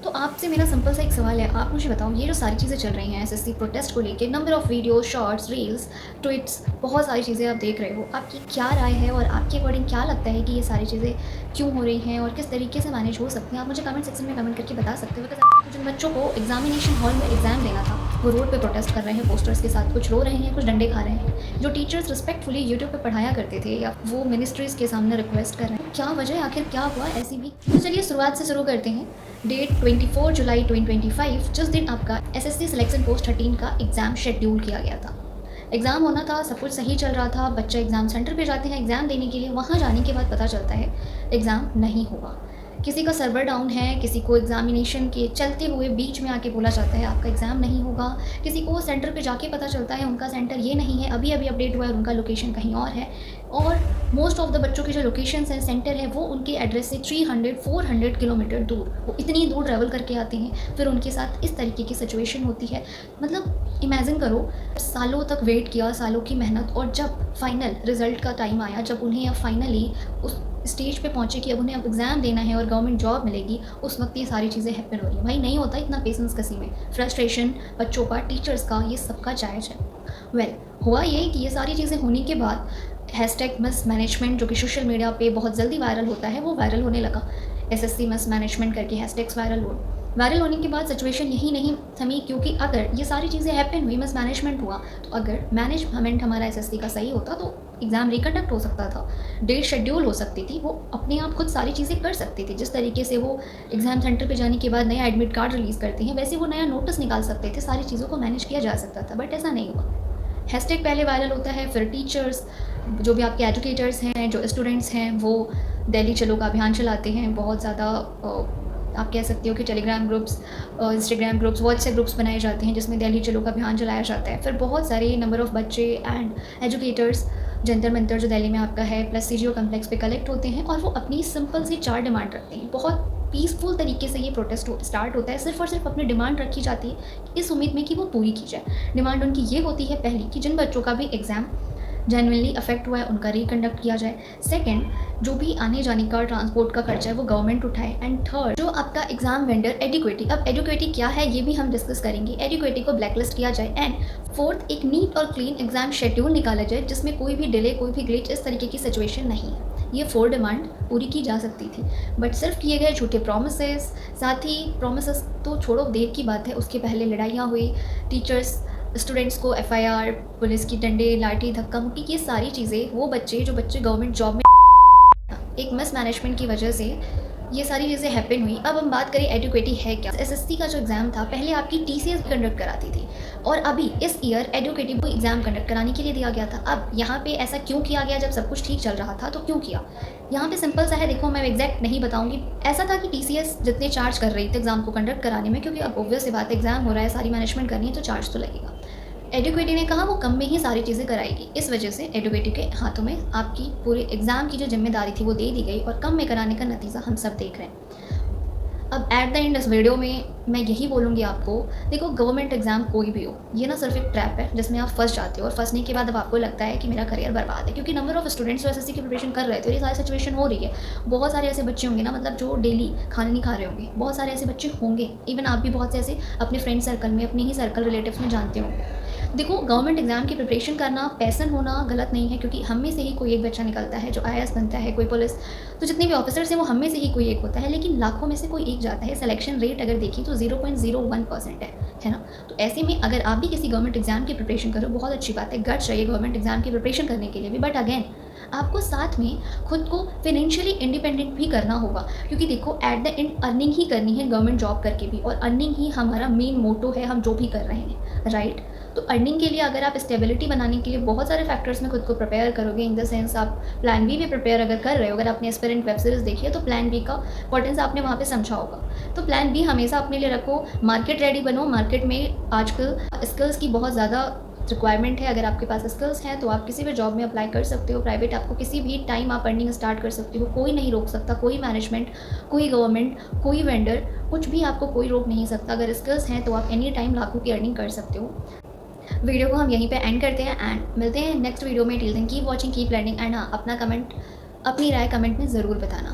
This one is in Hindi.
तो आपसे मेरा सिंपल सा एक सवाल है, आप मुझे बताओ ये जो सारी चीज़ें चल रही हैं एसएससी प्रोटेस्ट को लेके, number of video, shorts, reels, tweets, बहुत सारी चीज़ें आप देख रहे हो। आपकी क्या राय है और आपके अकॉर्डिंग क्या लगता है कि ये सारी चीज़ें क्यों हो रही हैं और किस तरीके से मैनेज हो सकती हैं? आप मुझे कमेंट सेक्शन में कमेंट करके बता सकते हो। बिकॉज़ जिन बच्चों को एग्ज़ामिनेशन हॉल में एग्ज़ाम देना था, वो रोड पे प्रोटेस्ट कर रहे हैं पोस्टर्स के साथ, कुछ रो रहे हैं, कुछ डंडे खा रहे हैं। जो टीचर्स रिस्पेक्टफुली यूट्यूब पे पढ़ाया करते थे या वो मिनिस्ट्रीज़ के सामने रिक्वेस्ट कर रहे हैं। क्या वजह है, आखिर क्या हुआ ऐसी भी? तो चलिए शुरुआत से शुरू करते हैं। डेट 24 जुलाई 2025, जिस दिन आपका एसएससी सिलेक्शन पोस्ट 13 का एग्ज़ाम शेड्यूल किया गया था। एग्ज़ाम होना था, सब कुछ सही चल रहा था, बच्चे एग्ज़ाम सेंटर पे जाते हैं एग्ज़ाम देने के लिए, वहाँ जाने के बाद पता चलता है एग्ज़ाम नहीं हुआ। किसी का सर्वर डाउन है, किसी को एग्ज़ामिनेशन के चलते हुए बीच में आके बोला जाता है आपका एग्ज़ाम नहीं होगा, किसी को सेंटर पे जाके पता चलता है उनका सेंटर ये नहीं है, अभी अभी अपडेट हुआ है, उनका लोकेशन कहीं और है। और मोस्ट ऑफ द बच्चों के जो लोकेशंस हैं, सेंटर है, वो उनके एड्रेस से 300-400 किलोमीटर दूर, वो इतनी दूर ट्रैवल करके आते हैं। फिर उनके साथ इस तरीके की सिचुएशन होती है। मतलब इमेजिन करो, सालों तक वेट किया, सालों की मेहनत, और जब फाइनल रिज़ल्ट का टाइम आया, जब उन्हें अब फाइनली उस स्टेज पे पहुँचे कि अब उन्हें अब एग्ज़ाम देना है और गवर्नमेंट जॉब मिलेगी, उस वक्त ये सारी चीज़ें हैपन हो रही हैं। भाई नहीं होता इतना पेशेंस किसी में, फ्रस्ट्रेशन बच्चों का, टीचर्स का, ये सबका जायज़ है। हुआ ये कि ये सारी चीज़ें होने के बाद हैशटैग मिस मैनेजमेंट, जो कि सोशल मीडिया पे बहुत जल्दी वायरल होता है, वो वायरल होने लगा। एसएससी मिस मैनेजमेंट करके हैशटैग्स वायरल होने के बाद सिचुएशन यही नहीं थमी, क्योंकि अगर ये सारी चीज़ें हैपन हुई, मिस मैनेजमेंट हुआ, तो अगर मैनेजमेंट हमारा एसएससी का सही होता तो एग्ज़ाम रिकंडक्ट हो सकता था, डेट शेड्यूल हो सकती थी, वो अपने आप खुद सारी चीज़ें कर सकती थी। जिस तरीके से वो एग्ज़ाम सेंटर पे जाने के बाद नया एडमिट कार्ड रिलीज़ करते हैं, वैसे वो नया नोटिस निकाल सकते थे, सारी चीज़ों को मैनेज किया जा सकता था, बट ऐसा नहीं हुआ। हैशटैग पहले वायरल होता है, फिर टीचर्स, जो भी आपके एजुकेटर्स हैं, जो स्टूडेंट्स हैं, वो दिल्ली चलो का अभियान चलाते हैं। बहुत ज़्यादा आप कह सकते हो कि Telegram groups, Instagram groups, WhatsApp groups बनाए जाते हैं जिसमें दिल्ली चलो का अभियान चलाया जाता है। फिर बहुत सारे नंबर ऑफ़ बच्चे एंड एजुकेटर्स जंतर मंतर जो दिल्ली में आपका है, प्लस सीजीओ कम्प्लेक्स पे कलेक्ट होते हैं और वो अपनी सिंपल सी 4 डिमांड रखते हैं। बहुत पीसफुल तरीके से ये प्रोटेस्ट स्टार्ट होता है, सिर्फ़ और सिर्फ अपनी डिमांड रखी जाती है इस उम्मीद में कि वो पूरी की जाए। डिमांड उनकी ये होती है, पहली, कि जिन बच्चों का भी एग्ज़ाम जेन्युइनली अफेक्ट हुआ है उनका रिकंडक्ट किया जाए। सेकंड, जो भी आने जाने का ट्रांसपोर्ट का खर्चा है वो गवर्नमेंट उठाए। एंड थर्ड, जो आपका एग्ज़ाम वेंडर एडिक्विटी, अब एडिक्विटी क्या है ये भी हम डिस्कस करेंगे, एडिक्विटी को ब्लैकलिस्ट किया जाए। एंड फोर्थ, एक नीट और क्लीन एग्ज़ाम शेड्यूल निकाला जाए जिसमें कोई भी डिले, कोई भी ग्लिच, इस तरीके की सिचुएशन नहीं है। ये 4 डिमांड पूरी की जा सकती थी, बट सिर्फ किए गए झूठे प्रोमिसेस, साथ ही प्रोमिसेस तो छोड़ो, देर की बात है, उसके पहले लड़ाइयाँ हुई, टीचर्स स्टूडेंट्स को एफआईआर, पुलिस की डंडे, लाठी, धक्का मुक्की, ये सारी चीज़ें, वो बच्चे जो बच्चे गवर्नमेंट जॉब में, एक मिस मैनेजमेंट की वजह से ये सारी चीज़ें हैपन हुई। अब हम बात करें एडुकेटी है क्या। एसएससी का जो एग्ज़ाम था, पहले आपकी टीसीएस कंडक्ट कराती थी और अभी इस ईयर एडुकेटिव को एग्ज़ाम कंडक्ट कराने के लिए दिया गया था। अब यहाँ पे ऐसा क्यों किया गया? जब सब कुछ ठीक चल रहा था तो क्यों किया? यहाँ पे सिंपल सा है, देखो मैं एग्जैक्ट नहीं बताऊँगी। ऐसा था कि टीसीएस जितने चार्ज कर रही थी एग्ज़ाम को कंडक्ट कराने में, क्योंकि अब ऑब्वियस सी बात है, एग्ज़ाम हो रहा है, सारी मैनेजमेंट करनी है तो चार्ज तो लगेगा। एडुकेटी ने कहा वो कम में ही सारी चीज़ें कराएगी। इस वजह से एडुकेटी के हाथों में आपकी पूरे एग्ज़ाम की जो जिम्मेदारी थी वो दे दी गई और कम में कराने का नतीजा हम सब देख रहे हैं। अब एट द एंड इस वीडियो में मैं यही बोलूँगी आपको, देखो गवर्नमेंट एग्ज़ाम कोई भी हो, ये ना सिर्फ एक ट्रैप है जिसमें आप फंस जाते हो और फंसने के बाद अब आपको लगता है कि मेरा करियर बर्बाद है, क्योंकि नंबर ऑफ स्टूडेंट्स जो एसएससी की प्रिपरेशन कर रहे थे, ये सारी सिचुएशन हो रही है। बहुत सारे ऐसे बच्चे होंगे ना, मतलब जो डेली खाना नहीं खा रहे होंगे, बहुत सारे ऐसे बच्चे होंगे, इवन आप भी बहुत से ऐसे अपने फ्रेंड सर्कल में, अपने ही सर्कल रिलेटिव्स में जानते होंगे। देखो, गवर्नमेंट एग्ज़ाम की प्रिपरेशन करना, पैसन होना गलत नहीं है, क्योंकि हम में से ही कोई एक बच्चा निकलता है जो आईएएस बनता है, कोई पुलिस, तो जितने भी ऑफिसर्स हैं वो हम में से ही कोई एक होता है, लेकिन लाखों में से कोई एक जाता है। सिलेक्शन रेट अगर देखिए तो 0.01% है ना। तो ऐसे में अगर आप भी किसी गवर्नमेंट एग्ज़ाम की प्रिपरेशन करो, बहुत अच्छी बात है, गट्स चाहिए गवर्नमेंट एग्ज़ाम की प्रिपरेशन करने के लिए भी, बट अगेन आपको साथ में खुद को फाइनेंशियली इंडिपेंडेंट भी करना होगा, क्योंकि देखो एट द एंड अर्निंग ही करनी है गवर्नमेंट जॉब करके भी, और अर्निंग ही हमारा मेन मोटो है, हम जो भी कर रहे हैं, राइट। तो अर्निंग के लिए अगर आप स्टेबिलिटी बनाने के लिए बहुत सारे फैक्टर्स में खुद को प्रिपेयर करोगे, इन द सेंस आप प्लान बी भी प्रिपेयर अगर कर रहे हो, अगर आपने एस्पिरेंट वेब सीरीज़ देखी है तो प्लान बी का इंपॉर्टेंस आपने वहाँ पे समझा होगा। तो प्लान बी हमेशा अपने लिए रखो, मार्केट रेडी बनो। मार्केट में आजकल स्किल्स की बहुत ज़्यादा रिक्वायरमेंट है। अगर आपके पास स्किल्स हैं तो आप किसी भी जॉब में अप्लाई कर सकते हो, प्राइवेट, आपको किसी भी टाइम आप अर्निंग स्टार्ट कर सकते हो, कोई नहीं रोक सकता, कोई मैनेजमेंट, कोई गवर्नमेंट, कोई वेंडर, कुछ भी आपको कोई रोक नहीं सकता। अगर स्किल्स हैं तो आप एनी टाइम लाखों की अर्निंग कर सकते हो। वीडियो को हम यहीं पे एंड करते हैं एंड मिलते हैं नेक्स्ट वीडियो में। Till then keep watching, keep learning and हाँ, अपना कमेंट, अपनी राय कमेंट में ज़रूर बताना।